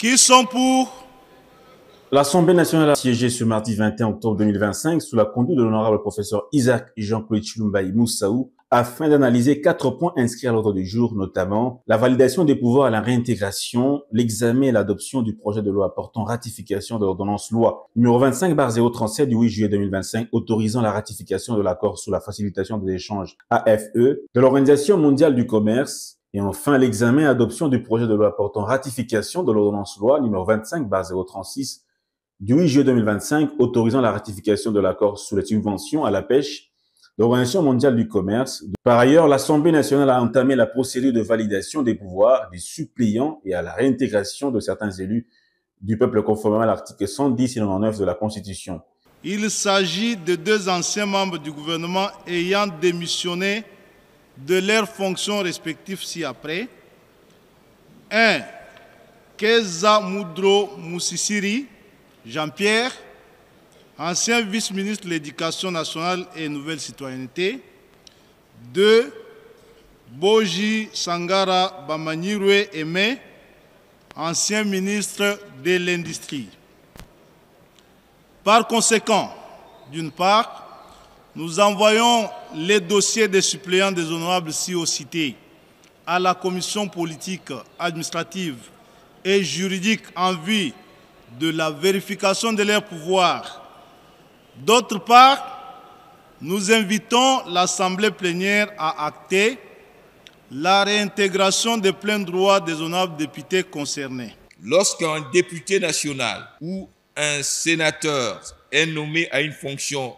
Qui sont pour? L'Assemblée nationale a siégé ce mardi 21 octobre 2025 sous la conduite de l'honorable professeur Isaac Jean-Claude Chilumbaï Moussaou afin d'analyser 4 points inscrits à l'ordre du jour, notamment la validation des pouvoirs à la réintégration, l'examen et l'adoption du projet de loi portant ratification de l'ordonnance loi numéro 25/037 du 8 juillet 2025 autorisant la ratification de l'accord sur la facilitation des échanges AFE de l'Organisation mondiale du commerce. Et enfin, l'examen et adoption du projet de loi portant ratification de l'ordonnance loi numéro 25/036 du 8 juillet 2025 autorisant la ratification de l'accord sur les subventions à la pêche de l'Organisation mondiale du commerce. Par ailleurs, l'Assemblée nationale a entamé la procédure de validation des pouvoirs des suppléants et à la réintégration de certains élus du peuple conformément à l'article 110 et 99 de la Constitution. Il s'agit de 2 anciens membres du gouvernement ayant démissionné de leurs fonctions respectives ci-après. 1. Keza Moudro Moussissiri, Jean-Pierre, ancien vice-ministre de l'Éducation nationale et Nouvelle Citoyenneté. 2. Boji Sangara Bamanyirwe Aimé, ancien ministre de l'Industrie. Par conséquent, d'une part, nous envoyons les dossiers des suppléants des honorables ci-cités à la commission politique, administrative et juridique en vue de la vérification de leurs pouvoirs. D'autre part, nous invitons l'Assemblée plénière à acter la réintégration des pleins droits des honorables députés concernés. Lorsqu'un député national ou un sénateur est nommé à une fonction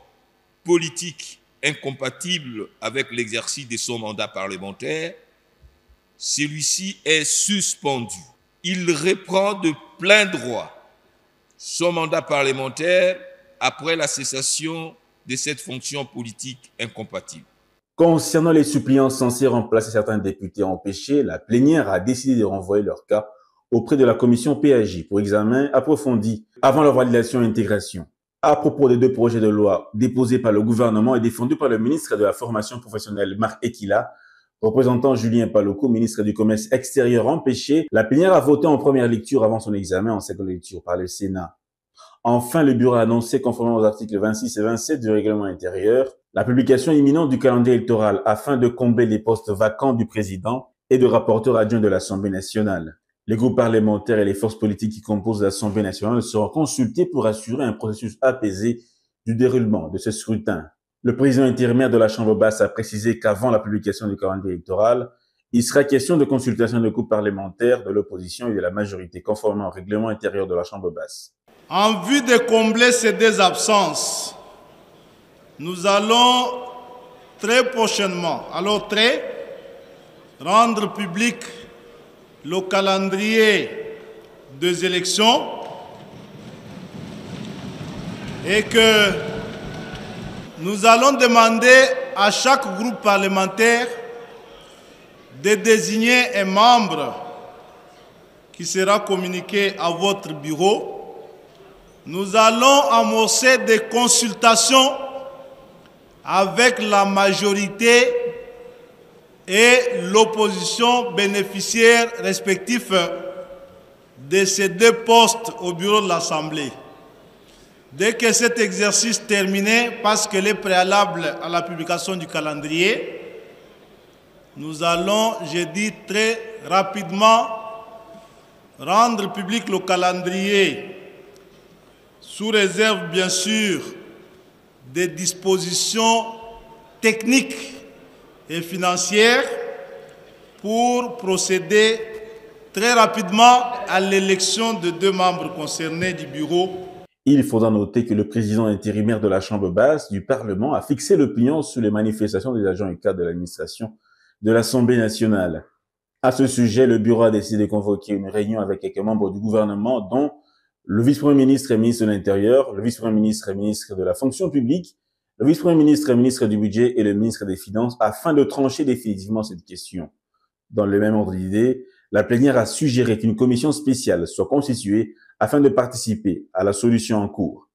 politique incompatible avec l'exercice de son mandat parlementaire, celui-ci est suspendu. Il reprend de plein droit son mandat parlementaire après la cessation de cette fonction politique incompatible. Concernant les suppléants censés remplacer certains députés empêchés, la plénière a décidé de renvoyer leur cas auprès de la commission PAJ pour examen approfondi avant leur validation et intégration. À propos des 2 projets de loi déposés par le gouvernement et défendus par le ministre de la Formation professionnelle Marc Ekila, représentant Julien Paluku, ministre du Commerce extérieur empêché, la plénière a voté en première lecture avant son examen en seconde lecture par le Sénat. Enfin, le bureau a annoncé, conformément aux articles 26 et 27 du règlement intérieur, la publication imminente du calendrier électoral afin de combler les postes vacants du président et de rapporteur adjoint de l'Assemblée nationale. Les groupes parlementaires et les forces politiques qui composent l'Assemblée nationale seront consultés pour assurer un processus apaisé du déroulement de ce scrutin. Le président intérimaire de la Chambre basse a précisé qu'avant la publication du calendrier électoral, il sera question de consultation de groupes parlementaires de l'opposition et de la majorité conformément au règlement intérieur de la Chambre basse. En vue de combler ces 2 absences, nous allons très prochainement, rendre public le calendrier des élections et que nous allons demander à chaque groupe parlementaire de désigner un membre qui sera communiqué à votre bureau. Nous allons amorcer des consultations avec la majorité et l'opposition bénéficiaires respectifs de ces 2 postes au bureau de l'Assemblée. Dès que cet exercice terminé, parce qu'il est préalable à la publication du calendrier, nous allons, je dis très rapidement, rendre public le calendrier sous réserve bien sûr des dispositions techniques et financières pour procéder très rapidement à l'élection de 2 membres concernés du bureau. Il faudra noter que le président intérimaire de la Chambre basse du Parlement a fixé l'opinion sur les manifestations des agents et cadres de l'administration de l'Assemblée nationale. À ce sujet, le bureau a décidé de convoquer une réunion avec quelques membres du gouvernement, dont le vice-premier ministre et ministre de l'Intérieur, le vice-premier ministre et ministre de la Fonction publique, le vice-premier ministre et ministre du Budget et le ministre des Finances, afin de trancher définitivement cette question. Dans le même ordre d'idée, la plénière a suggéré qu'une commission spéciale soit constituée afin de participer à la solution en cours.